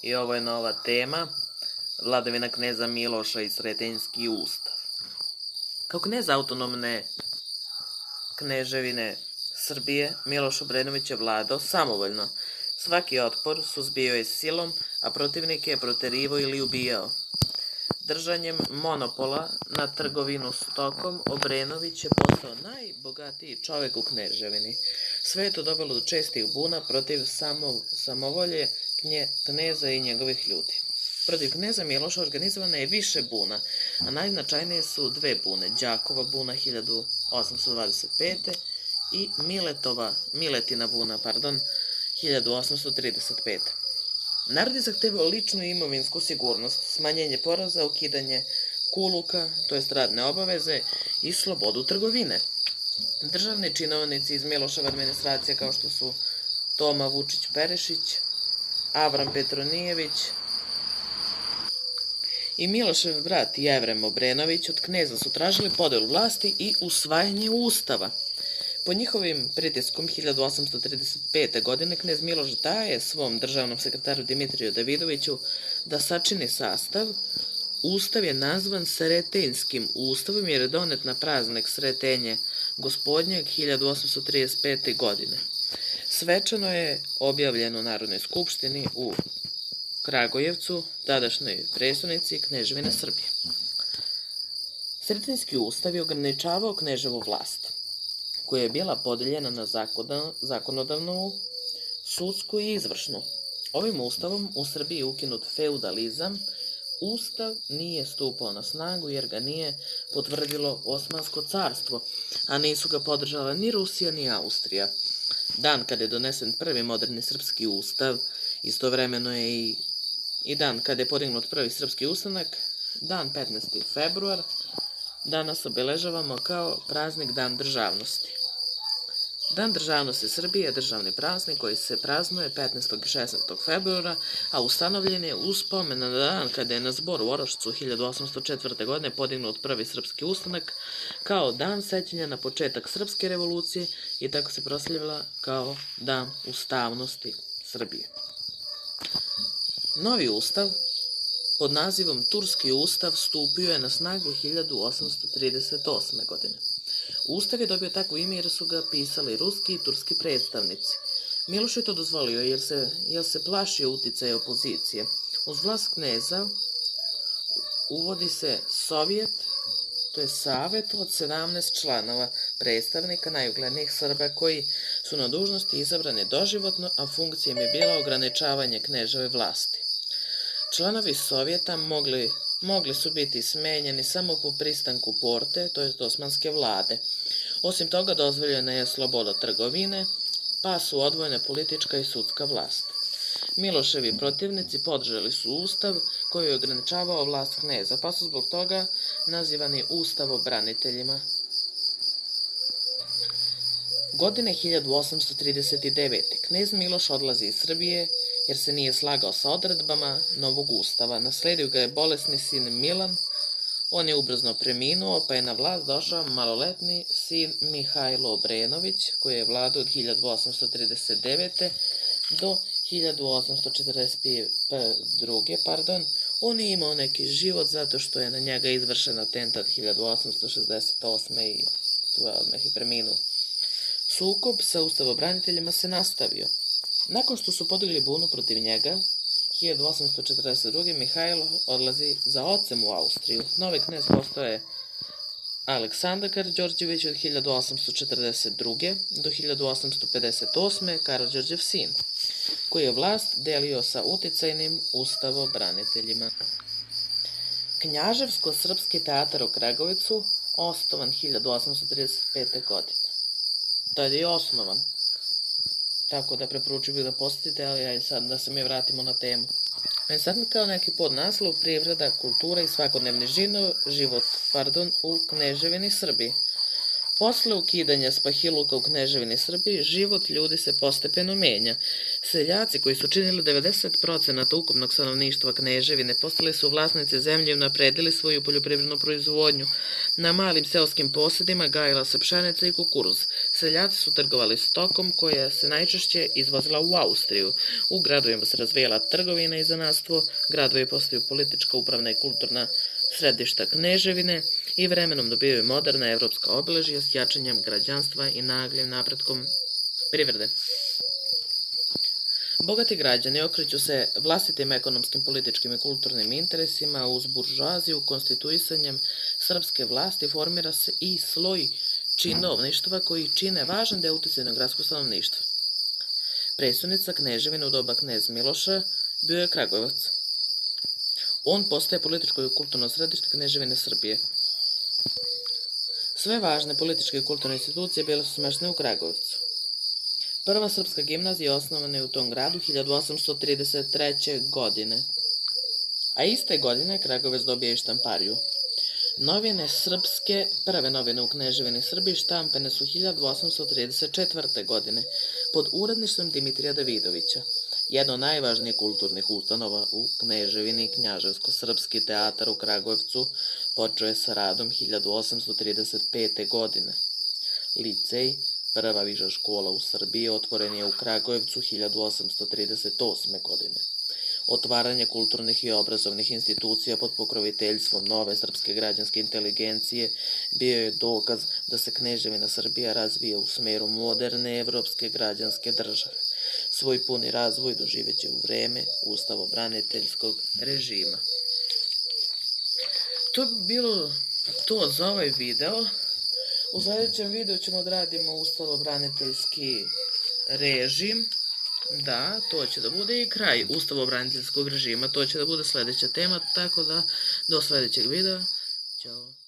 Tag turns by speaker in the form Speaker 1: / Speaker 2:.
Speaker 1: I ovo je nova tema, vladavina kneza Miloša i Sretenjski ustav. Kao knez autonomne kneževine Srbije, Miloš Obrenović je vladao samovoljno. Svaki otpor suzbio je silom, a protivnike je proterivao ili ubijao. Držanjem monopola na trgovinu stokom, Obrenović je postao najbogatiji čovek u kneževini. Sve je to dovelo do čestih buna protiv samovolje kneza i njegovih ljudi. Protiv kneza Miloša organizovana je više buna, a najznačajnije su dve bune, Đakova buna 1825. i Miletina buna, 1835. Narod je zahtevao ličnu i imovinsku sigurnost, smanjenje poraza, ukidanje kuluka, to jest radne obaveze i slobodu trgovine. Državni činovnici iz Miloševe administracije kao što su Toma Vučić-Perešić, Avram Petronijević i Milošev brat Jevrem Obrenović od kneza su tražili podelu vlasti i usvajanje ustava. Po njihovim pritiskom 1835. godine knez Miloš daje svom državnom sekretaru Dimitriju Davidoviću da sačini sastav. Ustav je nazvan Sretenjskim ustavom jer je donet na praznik Sretenje gospodnjeg 1835. godine. Svečano je objavljen u Narodnoj skupštini u Kragujevcu, tadašnjoj prestonici Kneževine Srbije. Sretenjski ustav je ograničavao kneževu vlast, koja je bila podeljena na zakonodavnu, sudsku i izvršnu. Ovim ustavom u Srbiji je ukinut feudalizam. Ustav nije stupao na snagu jer ga nije potvrdilo Osmansko carstvo, a nisu ga podržala ni Rusija ni Austrija. Dan kada je donesen prvi moderni srpski ustav, istovremeno je i dan kada je podignut prvi srpski ustanak, dan 15. februar, danas obeležavamo kao praznik Dan državnosti. Dan državnosti Srbije je državni praznik koji se praznuje 15. i 16. februara, a ustanovljen je uz spomen na dan kada je na zboru u Orošcu 1804. godine podignut prvi srpski ustanak kao dan sećanja na početak srpske revolucije i tako se proslavila kao Dan ustavnosti Srbije. Novi ustav pod nazivom Turski ustav stupio je na snagu 1838. godine. Ustav je dobio takvo ime jer su ga pisali ruski i turski predstavnici. Miloš je to dozvolio jer se plašio uticaja opozicije. Uz vlast kneza uvodi se sovjet, to je savet od 17 članova predstavnika najuglednijih Srba koji su na dužnosti izabrani doživotno, a funkcija im je bila ograničavanje kneževe vlasti. Članovi sovjeta mogli su biti smenjeni samo po pristanku porte, to jest osmanske vlade. Osim toga, dozvoljena je sloboda trgovine, pa su odvojene politička i sudska vlast. Miloševi protivnici podržali su ustav koji je ograničavao vlast kneza, pa su zbog toga nazivani ustavobraniteljima. Godine 1839. knez Miloš odlazi iz Srbije jer se nije slagao sa odredbama novog ustava. Nasledio ga je bolesni sin Milan, on je ubrzno preminuo, pa je na vlast došao maloletni sin Mihajlo Obrenović, koji je vladao od 1839. do 1842. On je imao neki život zato što je na njega izvršen atentat 1868. i tu je odmah i preminuo. Sukob sa ustavobraniteljima se nastavio. Nakon što su podigli bunu protiv njega, 1842. Mihajlo odlazi za ocem u Austriju. Novi knez postao je Aleksandar Karađorđević od 1842. do 1858. Karađorđev sin, koji je vlast delio sa uticajnim ustavobraniteljima. Knjaževsko-srpski teatar u Kragujevcu osnovan 1835. godine. Tada je osnovan. Tako da preporučujem da posjetite, ali ajde sad da se mi vratimo na temu. Sad mi kao neki podnaslov privreda, kultura i svakodnevni život u Kneževini Srbiji. Posle ukidanja spahiluka u Kneževini Srbiji, život ljudi se postepeno menja. Seljaci koji su činili 90% ukupnog stanovništva kneževine postali su vlasnici zemlje i unapredili svoju poljoprivrednu proizvodnju. Na malim seoskim posjedima gajila se pšenica i kukuruz. Seljaci su trgovali stokom koja se najčešće izvozila u Austriju. U gradovima se razvijala trgovina i zanatstvo, gradovi postaju politička, upravna i kulturna središta kneževine i vremenom dobijaju moderna evropska obeležja s jačanjem građanstva i naglim napretkom privrede. Bogati građani okreću se vlastitim ekonomskim, političkim i kulturnim interesima uz buržoaziju, konstituisanjem srpske vlasti formira se i sloj činovništva koji čine važan deo uticajnog gradskog stanovništva. Prestonica kneževine u doba knez Miloša bio je Kragujevac. On postaje političko i kulturno središte kneževine Srbije. Sve važne političke i kulturne institucije bile su smeštene u Kragujevcu. Prva srpska gimnazija osnovana je u tom gradu 1833. godine, a iste godine Kragujevac dobije i štampariju. Novine srpske, prve novine u kneževini Srbiji štampane su 1834. godine pod uredništvom Dimitrija Davidovića. Jedno od najvažnijih kulturnih ustanova u kneževini, Knjaževsko-srpski teatar u Kragujevcu, počeo je sa radom 1835. godine. Licej, prva viša škola u Srbiji, otvoren je u Kragujevcu 1838. godine. Otvaranje kulturnih i obrazovnih institucija pod pokroviteljstvom nove srpske građanske inteligencije bio je dokaz da se kneževina Srbija razvija u smeru moderne evropske građanske države. Svoj puni razvoj doživeće u vreme ustavobraniteljskog režima. To bi bilo to za ovaj video. U sljedećem videu ćemo odradimo ustavobraniteljski režim. Da, to će da bude i kraj ustavobraniteljskog režima. To će da bude sljedeća tema, tako da do sljedećeg videa. Ćao.